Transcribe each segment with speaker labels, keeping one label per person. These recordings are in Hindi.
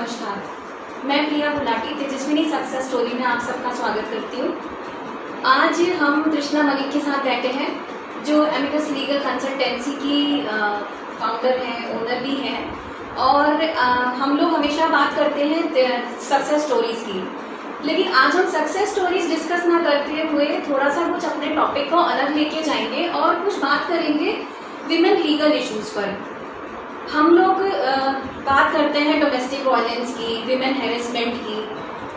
Speaker 1: नमस्कार, मैं प्रिया गुलाटी तेजस्विनी सक्सेस स्टोरी में आप सबका स्वागत करती हूँ। आज हम कृष्णा मलिक के साथ बैठे हैं जो एमिकस लीगल कंसल्टेंसी की फाउंडर हैं, ओनर भी हैं और हम लोग हमेशा बात करते हैं सक्सेस स्टोरीज़ की, लेकिन आज हम सक्सेस स्टोरीज डिस्कस ना करते हुए थोड़ा सा कुछ अपने टॉपिक को अलग लेके जाएंगे और कुछ बात करेंगे विमेन लीगल इश्यूज़ पर। हम लोग बात करते हैं डोमेस्टिक वायलेंस की, विमेन हैरेसमेंट की,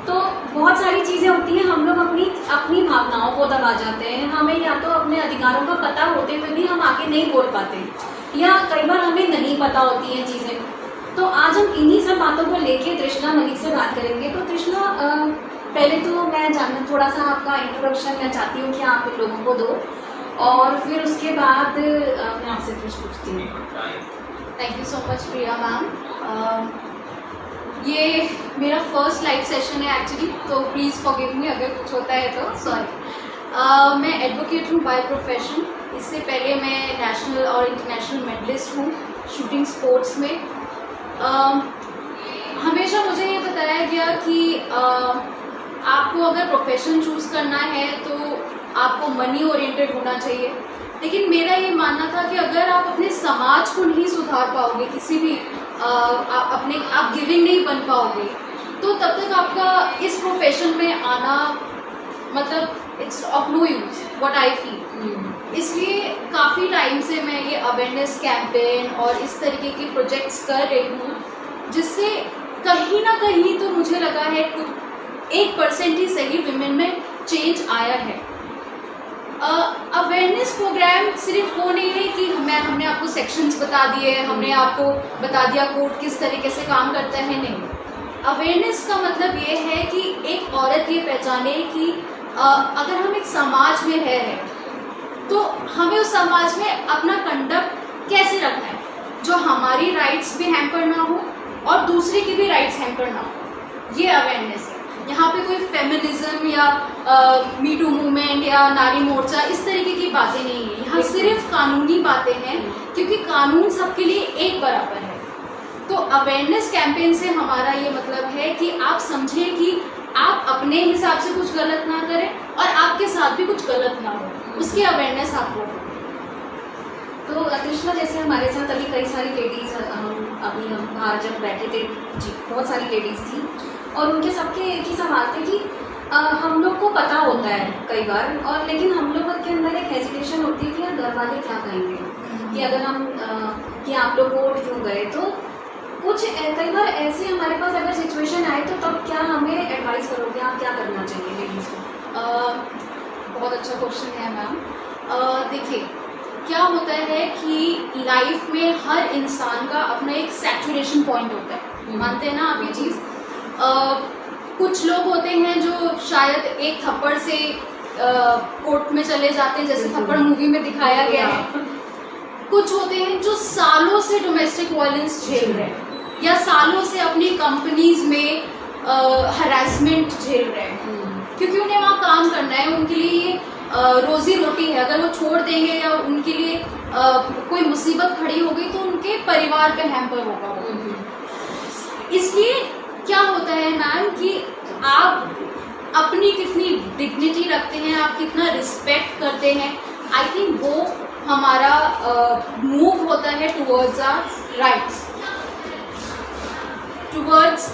Speaker 1: तो बहुत सारी चीज़ें होती हैं। हम लोग अपनी भावनाओं को दबा जाते हैं। हमें या तो अपने अधिकारों का पता होते हुए भी हम आगे नहीं बोल पाते, या कई बार हमें नहीं पता होती हैं चीज़ें। तो आज हम इन्हीं सब बातों को लेके कृष्णा मलिक से बात करेंगे। तो कृष्णा, पहले तो मैं जानना थोड़ा सा आपका इंट्रोडक्शन मैं चाहती हूँ कि आप लोगों को दो, और फिर उसके बाद मैं आपसे कुछ पूछती हूँ।
Speaker 2: Thank you so much Priya ma'am. ये मेरा फर्स्ट लाइव सेशन है एक्चुअली, तो प्लीज़ फॉरगिव मी अगर कुछ होता है तो सॉरी। मैं एडवोकेट हूँ बाय प्रोफेशन। इससे पहले मैं नेशनल और इंटरनेशनल मेडलिस्ट हूँ शूटिंग स्पोर्ट्स में। हमेशा मुझे ये बताया गया कि आपको अगर प्रोफेशन चूज़ करना है तो आपको मनी ओरिएंटेड होना चाहिए, लेकिन मेरा ये मानना था कि अगर आप अपने समाज को नहीं सुधार पाओगे, किसी भी आप गिविंग नहीं बन पाओगे, तो तब तक आपका इस प्रोफेशन में आना मतलब it's of no use what I feel. इसलिए काफ़ी टाइम से मैं ये अवेयरनेस कैंपेन और इस तरीके के प्रोजेक्ट्स कर रही हूँ, जिससे कहीं ना कहीं तो मुझे लगा है 1% ही सही विमेन में चेंज आया है। अवेयरनेस प्रोग्राम सिर्फ वो नहीं है कि हमने आपको सेक्शंस बता दिए, हमने आपको बता दिया कोर्ट किस तरीके से काम करता है, नहीं। अवेयरनेस का मतलब ये है कि एक औरत ये पहचाने कि अगर हम एक समाज में है तो हमें उस समाज में अपना कंडक्ट कैसे रखना है, जो हमारी राइट्स भी हैम्पर ना हो और दूसरे की भी राइट्स हैम्पर ना हो। ये अवेयरनेस है। यहाँ पे कोई फेमिनिज्म या मी टू मूवमेंट या नारी मोर्चा इस तरीके की बातें नहीं है। यहाँ सिर्फ कानूनी बातें हैं, क्योंकि कानून सबके लिए एक बराबर है। तो अवेयरनेस कैंपेन से हमारा ये मतलब है कि आप समझें कि आप अपने हिसाब से कुछ गलत ना करें और आपके साथ भी कुछ गलत ना हो, उसकी अवेयरनेस आपको।
Speaker 1: तो कृष्णा, जैसे हमारे साथ अभी कई सारी लेडीज़ हम बाहर जब बैठे थे जी, बहुत सारी लेडीज़ थी और उनके सबके एक ही सवाल थे कि हम लोग को पता होता है कई बार, और लेकिन हम लोगों के अंदर एक हेजिटेशन होती है कि यार घर वाले क्या कहेंगे, कि अगर हम कि आप लोग कोर्ट क्यों गए। तो कुछ कई बार ऐसे हमारे पास अगर सिचुएशन आए तो तब क्या हमें एडवाइस करोगे, आप क्या करना चाहिए लेडीज़ को?
Speaker 2: बहुत अच्छा क्वेश्चन है मैम। देखिए, क्या होता है कि लाइफ में हर इंसान का अपना एक सैचुरेशन पॉइंट होता है, मानते हैं ना आप ये चीज़? कुछ लोग होते हैं जो शायद एक थप्पड़ से कोर्ट में चले जाते हैं, जैसे थप्पड़ मूवी में दिखाया गया है। कुछ होते हैं जो सालों से डोमेस्टिक वायलेंस झेल रहे हैं, या सालों से अपनी कंपनीज में हरासमेंट झेल रहे हैं, क्योंकि उन्हें वहाँ काम करना है, उनके लिए रोजी रोटी है। अगर वो छोड़ देंगे या उनके लिए कोई मुसीबत खड़ी हो गई तो उनके परिवार पे हैम्पर होगा वो। इसलिए क्या होता है मैम कि आप अपनी कितनी डिग्निटी रखते हैं, आप कितना रिस्पेक्ट करते हैं, आई थिंक वो हमारा मूव होता है टुवर्ड्स आवर राइट्स, टुवर्ड्स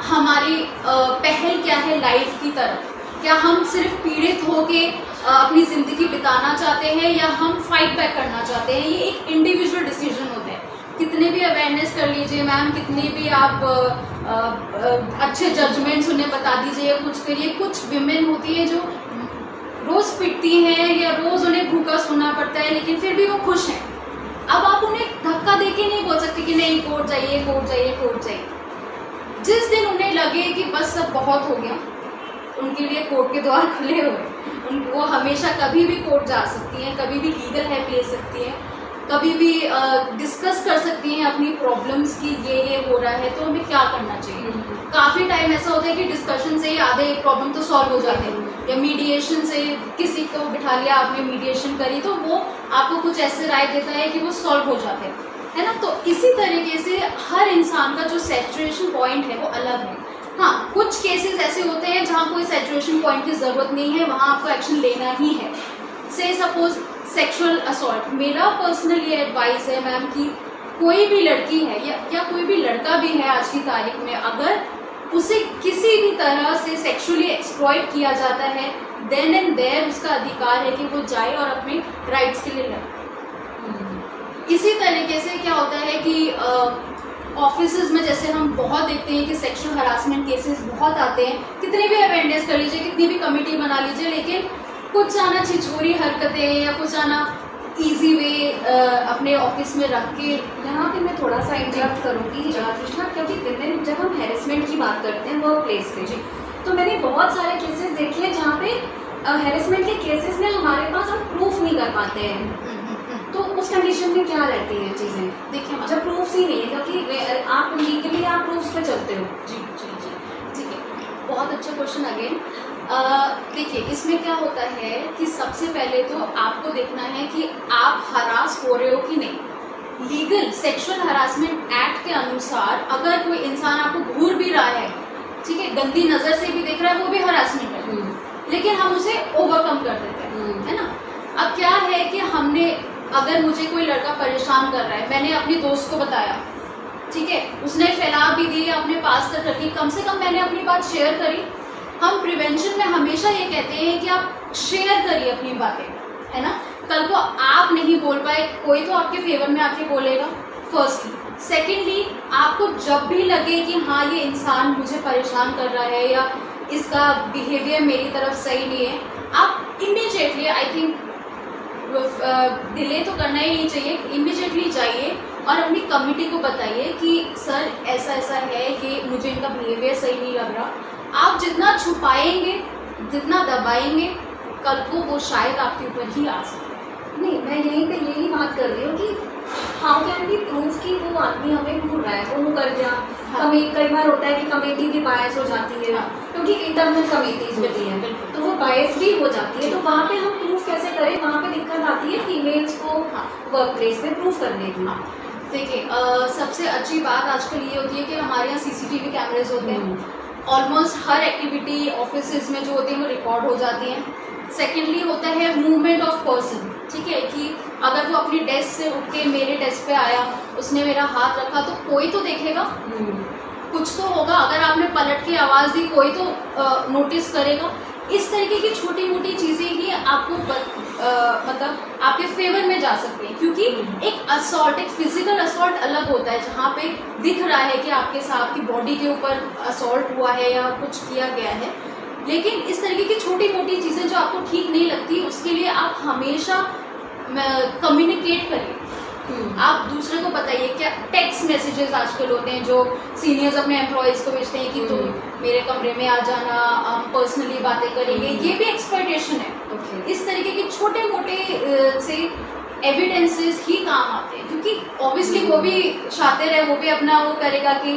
Speaker 2: हमारी पहल क्या है लाइफ की तरफ। क्या हम सिर्फ पीड़ित होके अपनी ज़िंदगी बिताना चाहते हैं, या हम फाइट बैक करना चाहते हैं? ये एक इंडिविजुअल डिसीजन होता है। कितने भी अवेयरनेस कर लीजिए मैम, कितने भी आप अच्छे जजमेंट्स उन्हें बता दीजिए, कुछ करिए, कुछ विमेन होती है जो रोज़ पिटती हैं या रोज़ उन्हें भूखा सोना पड़ता है, लेकिन फिर भी वो खुश हैं। अब आप उन्हें धक्का दे के नहीं बोल सकते कि नहीं कोर्ट जाइए, कोर्ट जाइए, कोर्ट जाइए। जिस दिन उन्हें लगे कि बस सब बहुत हो गया, उनके लिए कोर्ट के द्वार खुले हुए। वो हमेशा कभी भी कोर्ट जा सकती हैं, कभी भी लीगल हेल्प ले सकती हैं, कभी भी डिस्कस कर सकती हैं अपनी प्रॉब्लम्स की, ये हो रहा है तो हमें क्या करना चाहिए। काफ़ी टाइम ऐसा होता है कि डिस्कशन से ही आधे प्रॉब्लम तो सॉल्व हो जाते हैं, या मीडिएशन से किसी को बिठा लिया, आपने मीडिएशन करी तो वो आपको कुछ ऐसे राय देता है कि वो सॉल्व हो जाते हैं। है ना। तो इसी तरीके से हर इंसान का जो सैचुरेशन पॉइंट है वो अलग है। हाँ, कुछ केसेस ऐसे होते हैं जहाँ कोई सैचुरेशन पॉइंट की ज़रूरत नहीं है, वहाँ आपको एक्शन लेना ही है। से सपोज सेक्सुअल असॉल्ट, मेरा पर्सनल ये एडवाइस है मैम कि कोई भी लड़की है या कोई भी लड़का भी है आज की तारीख में, अगर उसे किसी भी तरह से सेक्सुअली एक्सप्लॉइट किया जाता है, देन एंड देयर उसका अधिकार है कि वो जाए और अपने राइट्स के लिए लड़े। इसी तरीके से क्या होता है कि ऑफिसेज में जैसे हम बहुत देखते हैं कि सेक्सुअल हरासमेंट केसेस बहुत आते हैं, कितनी भी अवेयरनेस कर लीजिए, कितनी भी कमेटी बना लीजिए, लेकिन कुछ आना छिछोरी हरकतें या कुछ आना इजी वे अपने ऑफिस में रख के।
Speaker 1: यहाँ पे मैं थोड़ा सा इंटरप्ट करूँगी कृष्णा, क्योंकि विमेन जब हम हैरेसमेंट की बात करते हैं वर्क प्लेस पे, तो मैंने बहुत सारे केसेस देखे हैं जहाँ पे हैरेसमेंट के केसेस में हमारे पास हम प्रूफ नहीं कर पाते हैं। तो उस कंडीशन में क्या रहती हैं चीज़ें?
Speaker 2: देखिए
Speaker 1: जब प्रूफ ही नहीं है, क्योंकि आप लीगली आप प्रूफ पे चलते हो।
Speaker 2: जी जी जी ठीक है, बहुत अच्छा क्वेश्चन अगेन। देखिए इसमें क्या होता है कि सबसे पहले तो आपको देखना है कि आप हरास हो रहे हो कि नहीं। लीगल सेक्सुअल हरासमेंट एक्ट के अनुसार अगर कोई इंसान आपको घूर भी रहा है, ठीक है, गंदी नज़र से भी देख रहा है, वो भी हरासमेंट है, लेकिन हम उसे ओवरकम कर देते हैं, है ना। अब क्या है कि हमने, अगर मुझे कोई लड़का परेशान कर रहा है, मैंने अपनी दोस्त को बताया, ठीक है, उसने फैला भी दी, अपने पास तक रखी, कम से कम मैंने अपनी बात शेयर करी। हम प्रिवेंशन में हमेशा ये कहते हैं कि आप शेयर करिए अपनी बातें, है ना। कल को आप नहीं बोल पाए, कोई तो आपके फेवर में आके बोलेगा, फर्स्टली। सेकेंडली, आपको जब भी लगे कि हाँ ये इंसान मुझे परेशान कर रहा है या इसका बिहेवियर मेरी तरफ सही नहीं है, आप इमीडिएटली, आई थिंक डिले तो करना ही नहीं चाहिए, इमीडिएटली जाइए और अपनी कमिटी को बताइए कि सर ऐसा ऐसा है कि मुझे इनका बिहेवियर सही नहीं लग रहा। आप जितना छुपाएंगे, जितना दबाएंगे, कल को वो शायद आपके ऊपर ही आ सकता है।
Speaker 1: नहीं, मैं यहीं पे यही बात कर रही हूँ कि हाउ कैन बी प्रूफ कि वो आदमी हमें घूर रहा है, वो कर दिया।
Speaker 2: हाँ।
Speaker 1: कई बार होता है कि कमेटी भी बायस हो जाती है,
Speaker 2: हाँ।
Speaker 1: क्योंकि इंटरनल कमेटीज होती है, तो वो बायस भी हो जाती है। तो वहाँ पे हम प्रूफ कैसे करें? वहाँ पे दिक्कत आती है फीमेल्स को वर्क प्लेस पे प्रूफ करने की।
Speaker 2: देखिए सबसे अच्छी बात आजकल ये होती है कि हमारे यहाँ CCTV कैमरेज होते हैं, ऑलमोस्ट हर एक्टिविटी ऑफिसेज में जो होती है वो रिकॉर्ड हो जाती हैं। सेकेंडली होता है मूवमेंट ऑफ पर्सन, ठीक है, कि अगर वो अपनी डेस्क से उठ के मेरे डेस्क पे आया, उसने मेरा हाथ रखा, तो कोई तो देखेगा, कुछ तो होगा। अगर आपने पलट के आवाज़ दी, कोई तो नोटिस करेगा। इस तरीके की छोटी मोटी चीज़ें ही आपको मतलब आपके फेवर में जा सकती हैं, क्योंकि एक असॉल्ट, एक फिजिकल असॉल्ट अलग होता है, जहाँ पे दिख रहा है कि आपके साथ की बॉडी के ऊपर असॉल्ट हुआ है या कुछ किया गया है। लेकिन इस तरीके की छोटी मोटी चीज़ें जो आपको ठीक नहीं लगती, उसके लिए आप हमेशा कम्युनिकेट करिए, आप दूसरे को बताइए। क्या टेक्स्ट मैसेजेस आजकल होते हैं जो सीनियर्स अपने एम्प्लॉयज़ को भेजते हैं कि तुम मेरे कमरे में आ जाना, हम पर्सनली बातें करेंगे, ये भी एक्सप्लॉयटेशन है। इस तरीके के छोटे मोटे से एविडेंसेस ही काम आते हैं, क्योंकि ऑब्वियसली वो भी शातिर है, वो भी अपना वो करेगा कि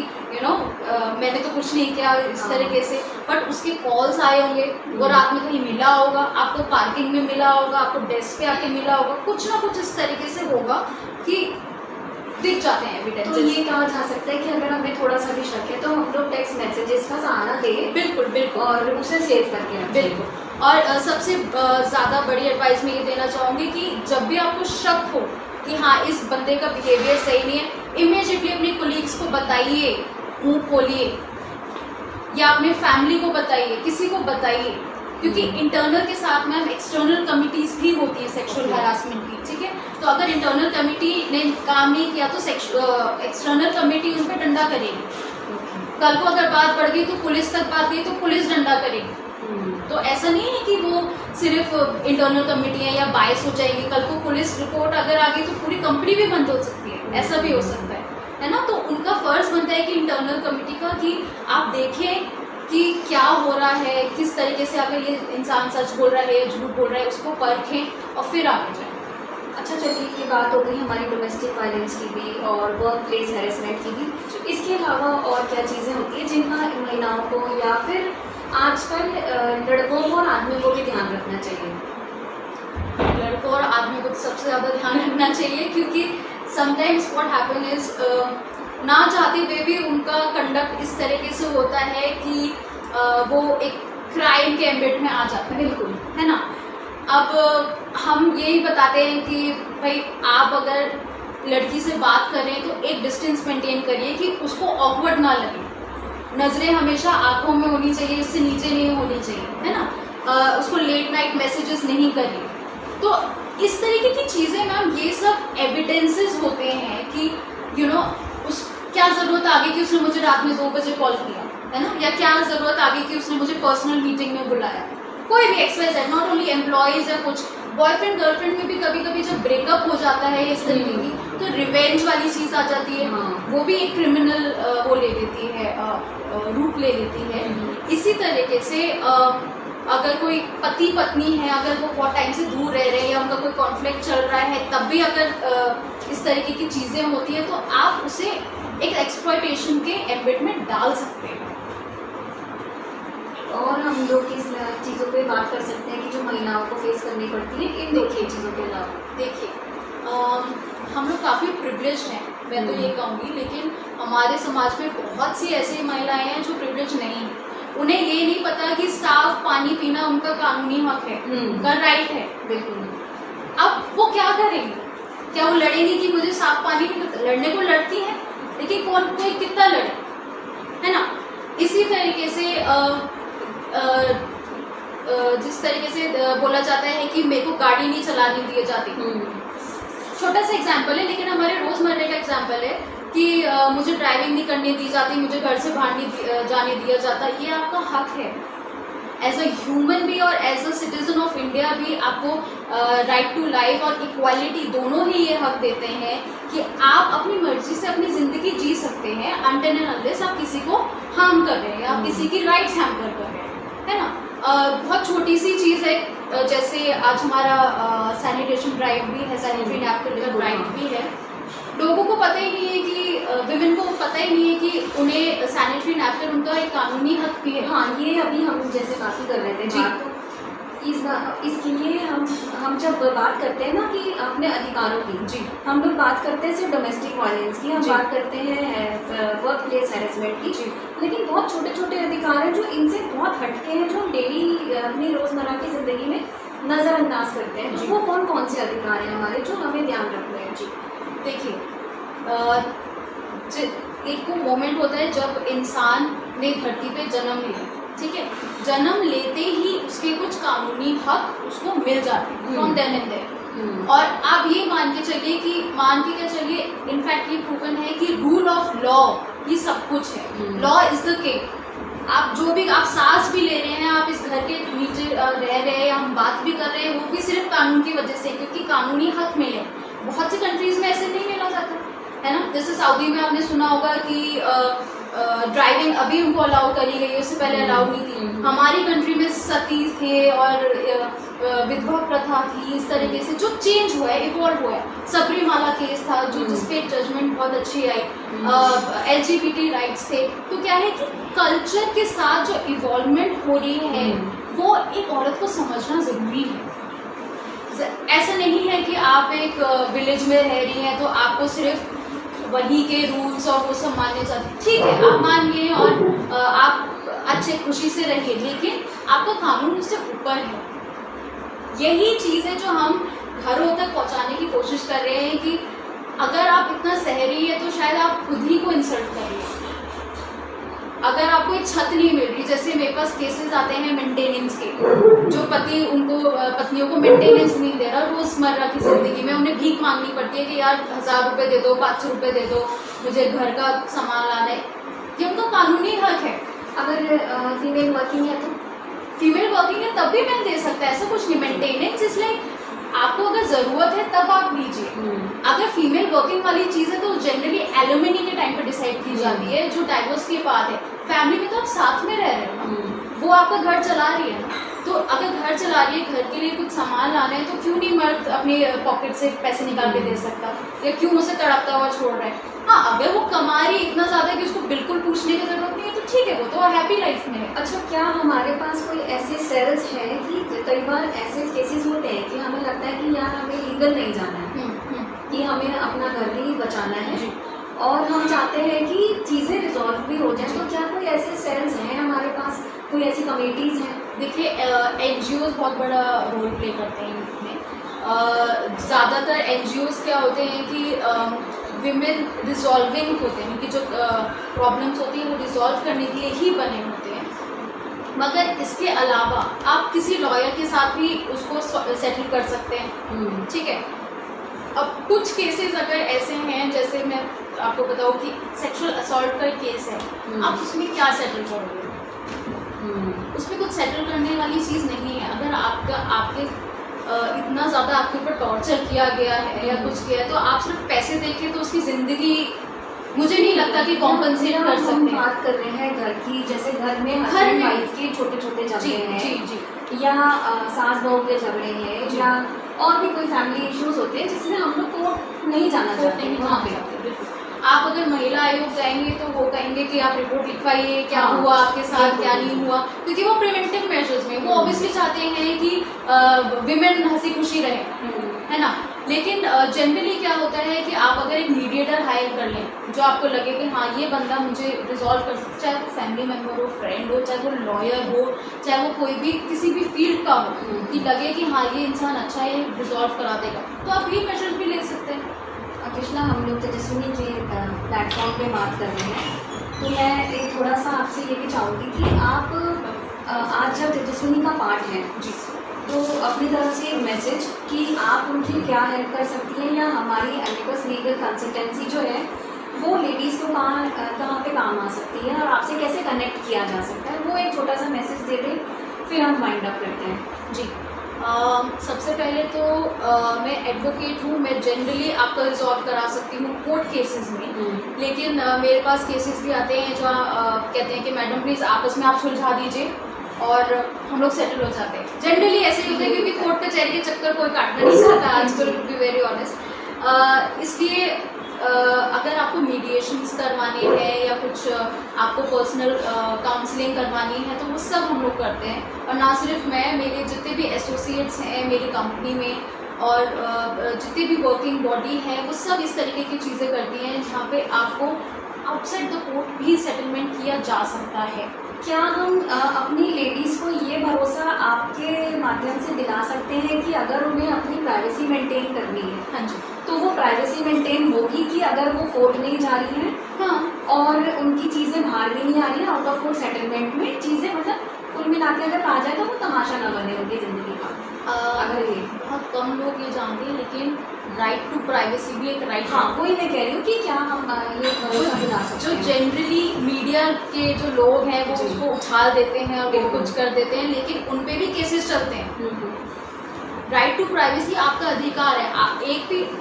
Speaker 2: मैंने तो कुछ नहीं किया इस तरीके से, बट उसके कॉल्स आए होंगे, वो रात में कहीं मिला होगा, आपको पार्किंग में मिला होगा, आपको डेस्क पे आके मिला होगा, कुछ ना कुछ इस तरीके से होगा कि दिख जाते हैं एविडेंसेस।
Speaker 1: तो ये कहा जा सकता है कि अगर हमें थोड़ा सा भी शक है तो हम लोग टेक्स्ट मैसेजेस का सहारा दें,
Speaker 2: बिल्कुल बिल्कुल,
Speaker 1: और उसे सेव करके रखें।
Speaker 2: बिल्कुल। और सबसे ज़्यादा बड़ी एडवाइस मैं ये देना चाहूँगी कि जब भी आपको शक हो कि हाँ इस बंदे का बिहेवियर सही नहीं है, इमीडिएटली अपने कोलीग्स को बताइए, मुंह खोलिए, या अपने फैमिली को बताइए, किसी को बताइए, क्योंकि इंटरनल के साथ में हम एक्सटर्नल कमिटीज भी होती है सेक्सुअल हरासमेंट की, ठीक है। तो अगर इंटरनल कमिटी ने काम नहीं किया तो एक्सटर्नल कमिटी उन पर डंडा करेगी। कल को अगर बात बढ़ गई तो पुलिस तक बात गई तो पुलिस डंडा करेगी। तो ऐसा नहीं है कि वो सिर्फ इंटरनल कमेटी है या बायस हो जाएगी, कल को पुलिस रिपोर्ट अगर आ गई तो पूरी कंपनी भी बंद हो सकती है, ऐसा भी हो सकता है ना। तो उनका फर्ज बनता है कि इंटरनल कमेटी का कि आप देखें कि क्या हो रहा है, किस तरीके से अगर ये इंसान सच बोल रहा है या झूठ बोल रहा है, उसको परखें और फिर आगे जाएं।
Speaker 1: अच्छा, चलिए ये बात हो गई हमारी डोमेस्टिक वायलेंस की भी और वर्क प्लेस हैरेसमेंट की भी। इसके अलावा और क्या चीज़ें होती हैं जिनका महिलाओं को या फिर आजकल लड़कों को और आदमियों को भी ध्यान रखना चाहिए?
Speaker 2: लड़कों और आदमी को सबसे ज़्यादा ध्यान रखना चाहिए, क्योंकि समटाइम्स व्हाट हैपन इज ना चाहते हुए भी उनका कंडक्ट इस तरीके से होता है कि वो एक क्राइम के एम्बिट में आ जाता है, बिल्कुल, है ना। अब हम यही बताते हैं कि भाई आप अगर लड़की से बात करें तो एक डिस्टेंस मेंटेन करिए कि उसको ऑकवर्ड ना लगे, नज़रें हमेशा आंखों में होनी चाहिए, इससे नीचे नहीं होनी चाहिए, है ना। उसको लेट नाइट मैसेजेस नहीं करिए। तो इस तरीके की चीज़ें मैम, ये सब एविडेंसेस होते हैं कि यू नो उस क्या ज़रूरत आ गई कि उसने मुझे रात में 2 बजे कॉल किया, है ना, या क्या ज़रूरत आ गई कि उसने मुझे पर्सनल मीटिंग में बुलाया। कोई भी XYZ, नॉट ओनली एम्प्लॉयज़ या कुछ, बॉयफ्रेंड गर्लफ्रेंड में भी कभी कभी जब ब्रेकअप हो जाता है इस तरीके की, तो रिवेंज वाली चीज़ आ जाती है। वो भी एक क्रिमिनल वो ले लेती है, रूप ले लेती है। इसी तरीके से अगर कोई पति पत्नी है, अगर वो बहुत टाइम से दूर रह रहे हैं या उनका कोई कॉन्फ्लिक्ट चल रहा है, तब भी अगर इस तरीके की चीज़ें होती है तो आप उसे एक एक्सप्लॉयटेशन के एम्बिट में डाल सकते हैं।
Speaker 1: और हम लोग किस चीज़ों पे बात कर सकते हैं कि जो महिलाओं को फेस करनी पड़ती है इन देखिए चीज़ों के अलावा?
Speaker 2: देखिए, हम लोग काफ़ी प्रिविलेज्ड हैं, मैं तो ये कहूँगी, लेकिन हमारे समाज में बहुत सी ऐसी महिलाएं हैं जो प्रिविलेज नहीं हैं। उन्हें ये नहीं पता कि साफ पानी पीना उनका कानूनी हक है, उनका राइट है।
Speaker 1: बिल्कुल।
Speaker 2: अब वो क्या करेंगी? क्या वो लड़ेंगी कि मुझे साफ पानी नहीं पता? लड़ने को लड़ती है, लेकिन कोई कितना लड़े, है ना। इसी तरीके से जिस तरीके से बोला जाता है कि मेरे को गाड़ी नहीं चलाने दी जाती, छोटा सा एग्जाम्पल है लेकिन हमारे रोजमर्रा का एग्जाम्पल है कि मुझे ड्राइविंग नहीं करने दी जाती, मुझे घर से बाहर नहीं जाने दिया जाता। ये आपका हक है एज अ ह्यूमन भी, और as a citizen of India भी आपको राइट टू लाइफ और इक्वालिटी दोनों ही ये हक देते हैं कि आप अपनी मर्जी से अपनी ज़िंदगी जी सकते हैं, अनटिल एंड अनलेस आप किसी को हार्म कर रहे हैं या किसी की राइट्स हैम्पर कर रहे हैं, है ना। बहुत छोटी सी चीज़ है, जैसे आज हमारा सैनिटेशन ड्राइव भी है, सैनिटरी नैपकिन ड्राइव भी है। लोगों को पता ही नहीं है कि विमेन को पता ही नहीं है कि उन्हें सैनिटरी नैपकिन उनका एक कानूनी हक भी है।
Speaker 1: हाँ, ये अभी हम जैसे बात कर रहे थे
Speaker 2: जी।
Speaker 1: बात, तो इसके लिए हम जब बात करते हैं ना कि अपने अधिकारों की,
Speaker 2: जी,
Speaker 1: हम लोग बात करते हैं सिर्फ डोमेस्टिक वायलेंस की, हम
Speaker 2: जी।
Speaker 1: बात करते हैं वर्क प्लेस हैरेसमेंट की,
Speaker 2: जी।
Speaker 1: लेकिन बहुत छोटे छोटे अधिकार हैं जो इनसे बहुत हटके हैं, जो हम डेली अपनी रोज़मर्रा की ज़िंदगी में नज़रअंदाज करते हैं।
Speaker 2: जी।
Speaker 1: वो कौन कौन से अधिकार हैं हमारे जो हमें ध्यान रखने हैं?
Speaker 2: जी, देखिए, एक वो मोमेंट होता है जब इंसान ने धरती पे जन्म लिया, ठीक है। जन्म लेते ही उसके कुछ कानूनी हक उसको मिल जाते हैं फ्रॉम देन एंड देयर। और आप ये मान के चलिए इनफैक्ट ये प्रूवन है कि रूल ऑफ लॉ ये सब कुछ है। Law is the king. आप जो भी आप सांस भी ले रहे हैं, आप इस घर के नीचे रह रहे हैं, हम बात भी कर रहे हैं, वो भी सिर्फ कानून की वजह से, क्योंकि कानूनी हक मिले। बहुत सी कंट्रीज में ऐसे नहीं मिला जाता, है ना। जैसे सऊदी में आपने सुना होगा कि ड्राइविंग अभी उनको अलाउ करी गई है, उससे पहले अलाउ नहीं थी। हमारी कंट्री में सती थे और विधवा प्रथा थी। इस तरीके से जो चेंज हुआ है, इवॉल्व हुआ है। सबरीमाला केस था जो जिसपे जजमेंट बहुत अच्छी आई। LGBT राइट्स थे। तो क्या है कि कल्चर के साथ जो इवॉल्वमेंट हो रही है वो एक औरत को समझना ज़रूरी है। ऐसा नहीं है कि आप एक विलेज में रह रही हैं तो आपको सिर्फ वहीं के रूल्स और वो सब माने जाते, ठीक है, आप मानिए और आप अच्छे खुशी से रहिए, लेकिन आपका कानून उससे ऊपर है। यही चीज़ है जो हम घरों तक पहुंचाने की कोशिश कर रहे हैं कि अगर आप इतना सह रही है तो शायद आप खुद ही को इंसल्ट करिए। अगर आपको एक छत नहीं मिल रही, जैसे मेरे पास केसेस आते हैं मेंटेनेंस के, जो पति उनको पत्नियों को मेंटेनेंस नहीं दे रहा, रोजमर्रा की जिंदगी में उन्हें भीख मांगनी पड़ती है कि यार 1000 रुपये दे दो, 500 रुपये दे दो, मुझे घर का सामान लाना है। ये उनका कानूनी हक है।
Speaker 1: अगर फीमेल वर्किंग है तो
Speaker 2: फीमेल वर्किंग है तब भी मैन दे सकता है, ऐसा कुछ नहीं। मेंटेनेंस इसलिए आपको अगर ज़रूरत है तब आप लीजिए। अगर फीमेल वर्किंग वाली चीज़ है तो जनरली एलुमनी के टाइम पर डिसाइड की जाती है, जो डाइवोर्स के बाद है। फैमिली में तो आप साथ में रह रहे हो ना, वो आपका घर चला रही है ना। तो अगर घर चला रही है, घर के लिए कुछ सामान लाना है, तो क्यों नहीं मर्द अपने पॉकेट से पैसे निकाल के दे सकता, या क्यों उसे तड़पता हुआ छोड़ रहा है। हाँ, अगर वो कमा रही इतना ज़्यादा कि उसको बिल्कुल पूछने की जरूरत नहीं है तो ठीक है, वो तो हैप्पी लाइफ में है।
Speaker 1: अच्छा, क्या हमारे पास कोई ऐसे सेल्स हैं कि कई बार ऐसे केसेस होते हैं कि हमें लगता है कि यार हमें लीगल नहीं जाना है, कि हमें अपना घर भी बचाना है
Speaker 2: जी।
Speaker 1: और हम चाहते हैं कि चीज़ें रिजॉल्व भी हो जाए, तो क्या कोई ऐसे सेल्स हैं हमारे पास, कोई ऐसी कमेटीज़ हैं?
Speaker 2: देखिए NGOs बहुत बड़ा रोल प्ले करते हैं इसमें। ज़्यादातर NGOs क्या होते हैं कि विमेन रिजॉल्विंग होते हैं, उनकी जो प्रॉब्लम्स होती हैं वो रिजॉल्व करने के लिए ही बने होते हैं। मगर इसके अलावा आप किसी लॉयर के साथ भी उसको सेटल कर सकते हैं, ठीक है। अब कुछ केसेस अगर ऐसे हैं, जैसे मैं आपको बताऊँ कि सेक्सुअल असॉल्ट का केस है, आप उसमें क्या सेटल करोगे? उसमें कुछ सेटल करने वाली चीज़ नहीं है। अगर आपके इतना ज़्यादा आपके ऊपर टॉर्चर किया गया है या कुछ किया है, तो आप सिर्फ पैसे देके तो उसकी ज़िंदगी मुझे नहीं लगता कि कॉम्पनसेट कर सकते हैं।
Speaker 1: बात कर रहे हैं घर की, जैसे घर में वाइफ के छोटे छोटे झगड़े हैं,
Speaker 2: जी,
Speaker 1: या सास बहू के झगड़े हैं, या और भी कोई फैमिली इश्यूज होते हैं जिसमें हम लोग कोर्ट नहीं जाना चाहते वहाँ पे।
Speaker 2: आप अगर महिला आयोग जाएंगे तो वो कहेंगे कि आप रिपोर्ट लिखवाइए, क्या हुआ आपके साथ, क्या नहीं हुआ, क्योंकि वो प्रिवेंटिव मेजर्स में वो ऑब्वियसली चाहते हैं कि विमेन हंसी खुशी रहे, है ना। लेकिन जनरली क्या होता है कि आप अगर एक मीडिएटर हायर कर लें जो आपको लगे कि हाँ ये बंदा मुझे रिजॉल्व कर सकता, चाहे वो फैमिली मेम्बर हो, फ्रेंड हो, चाहे वो लॉयर हो, चाहे वो कोई भी किसी भी फील्ड का हो, कि लगे कि हाँ ये इंसान अच्छा है, रिजॉल्व करा देगा, तो आप ये मेजर्स भी ले सकते हैं।
Speaker 1: कृष्णा, हम लोग तेजस्विनी के प्लेटफॉर्म पे बात कर रहे हैं, तो मैं एक थोड़ा सा आपसे ये भी चाहूँगी कि आप आज जब तेजस्विनी का पार्ट है
Speaker 2: जी,
Speaker 1: तो अपनी तरफ से एक मैसेज कि आप उनकी क्या हेल्प कर सकती हैं, या हमारी एमिकस लीगल कंसल्टेंसी जो है वो लेडीज़ को कहाँ पे काम आ सकती है और आपसे कैसे कनेक्ट किया जा सकता है, वो एक छोटा सा मैसेज दे दें, फिर हम वाइंड अप करते हैं।
Speaker 2: जी। सबसे पहले तो मैं एडवोकेट हूँ, मैं जनरली आपका रिजॉल्व करा सकती हूँ कोर्ट केसेस में, लेकिन मेरे पास केसेस भी आते हैं जो कहते हैं कि मैडम प्लीज़ आपस में आप सुलझा दीजिए और हम लोग सेटल हो जाते हैं। जनरली ऐसे ही होता है क्योंकि कोर्ट कचहरी के चक्कर कोई काटना नहीं चाहता आजकल, टू बी वेरी ऑनेस्ट। इसलिए अगर आपको मीडिएशंस करवाने हैं या कुछ आपको पर्सनल काउंसलिंग करवानी है तो वो सब हम लोग करते हैं। और ना सिर्फ मैं, मेरे जितने भी एसोसिएट्स हैं मेरी कंपनी में और जितनी भी वर्किंग बॉडी है वो सब इस तरीके की चीज़ें करती हैं जहाँ पे आपको आउटसाइड द कोर्ट भी सेटलमेंट किया जा सकता है।
Speaker 1: क्या हम अपनी लेडीज़ को ये भरोसा आपके माध्यम से दिला सकते हैं कि अगर उन्हें अपनी प्राइवेसी मेंटेन करनी है,
Speaker 2: हाँ जी,
Speaker 1: तो वो प्राइवेसी मेंटेन होगी कि अगर वो कोर्ट नहीं जा रही हैं,
Speaker 2: हाँ,
Speaker 1: और उनकी चीज़ें बाहर भी नहीं आ रही हैं आउट ऑफ कोर्ट सेटलमेंट में, चीज़ें मतलब कुल मिला के अगर आ जाए तो वो तमाशा न बने उनकी ज़िंदगी का? अगर ये
Speaker 2: बहुत कम लोग ये जानते हैं, लेकिन राइट टू प्राइवेसी भी एक राइट है।
Speaker 1: हाँ, वही मैं कह रही हूँ कि क्या हम ये भरोसा दिला सकते
Speaker 2: जो
Speaker 1: हैं?
Speaker 2: जनरली मीडिया के जो लोग हैं वो
Speaker 1: जी।
Speaker 2: उसको उछाल देते हैं और वो कुछ कर देते हैं, लेकिन उन पे भी केसेस चलते हैं। राइट टू प्राइवेसी आपका अधिकार है। आप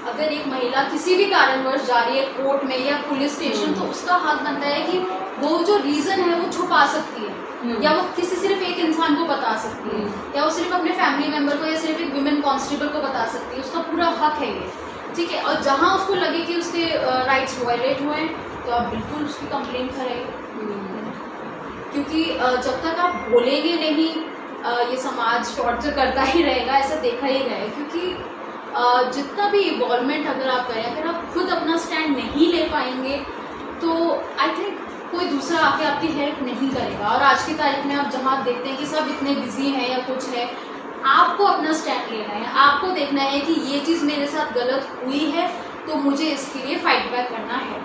Speaker 2: अगर एक महिला किसी भी कारणवश जा रही है कोर्ट में या पुलिस स्टेशन, तो उसका हक बनता है कि वो जो रीज़न है वो छुपा सकती है, या वो किसी सिर्फ एक इंसान को बता सकती है, या वो सिर्फ अपने फैमिली मेम्बर को या सिर्फ एक वुमेन कांस्टेबल को बता सकती है। उसका पूरा हक है ये, ठीक है। और जहाँ उसको लगे कि उसके राइट्स वायलेट हुए हैं तो आप बिल्कुल उसकी कंप्लेंट करेंगे, क्योंकि जब तक आप बोलेंगे नहीं ये समाज टॉर्चर करता ही रहेगा, ऐसा देखा ही गया है। क्योंकि जितना भी इवॉल्वमेंट अगर आप करें, अगर आप खुद अपना स्टैंड नहीं ले पाएंगे तो आई थिंक कोई दूसरा आके आपकी हेल्प नहीं करेगा। और आज की तारीख में आप जहाँ देखते हैं कि सब इतने बिजी हैं या कुछ है, आपको अपना स्टैंड लेना है, आपको देखना है कि ये चीज़ मेरे साथ गलत हुई है तो मुझे इसके लिए फाइट बैक करना है।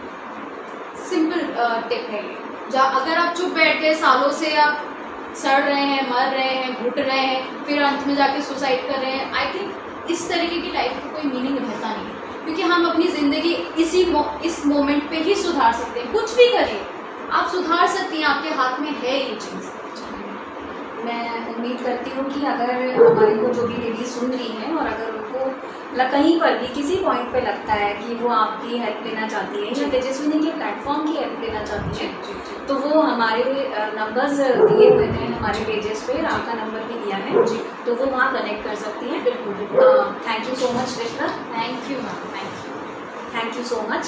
Speaker 2: सिंपल टिप है ये। अगर आप चुप बैठ गए, सालों से आप सड़ रहे हैं, मर रहे हैं, घुट रहे हैं, फिर अंत में जाके सुसाइड कर रहे हैं, आई थिंक इस तरीके की लाइफ का कोई मीनिंग रहता नहीं है। क्योंकि हम अपनी ज़िंदगी इस मोमेंट पे ही सुधार सकते हैं। कुछ भी करिए आप सुधार सकती हैं, आपके हाथ में है ये चीज़।
Speaker 1: मैं उम्मीद करती हूँ कि अगर हमारे को जो भी लेडीज सुन रही हैं और अगर उनको कहीं पर भी किसी पॉइंट पे लगता है कि वो आपकी हेल्प लेना चाहती है या तेजस्विनी के प्लेटफॉर्म की हेल्प लेना चाहती है, तो वो हमारे नंबर्स दिए हुए हैं हमारे पेजेस पे, आपका नंबर भी दिया है, तो वो वहाँ कनेक्ट कर सकती हैं।
Speaker 2: बिल्कुल।
Speaker 1: Thank you so much Krishna.
Speaker 2: Thank you ma'am,
Speaker 1: thank you so much.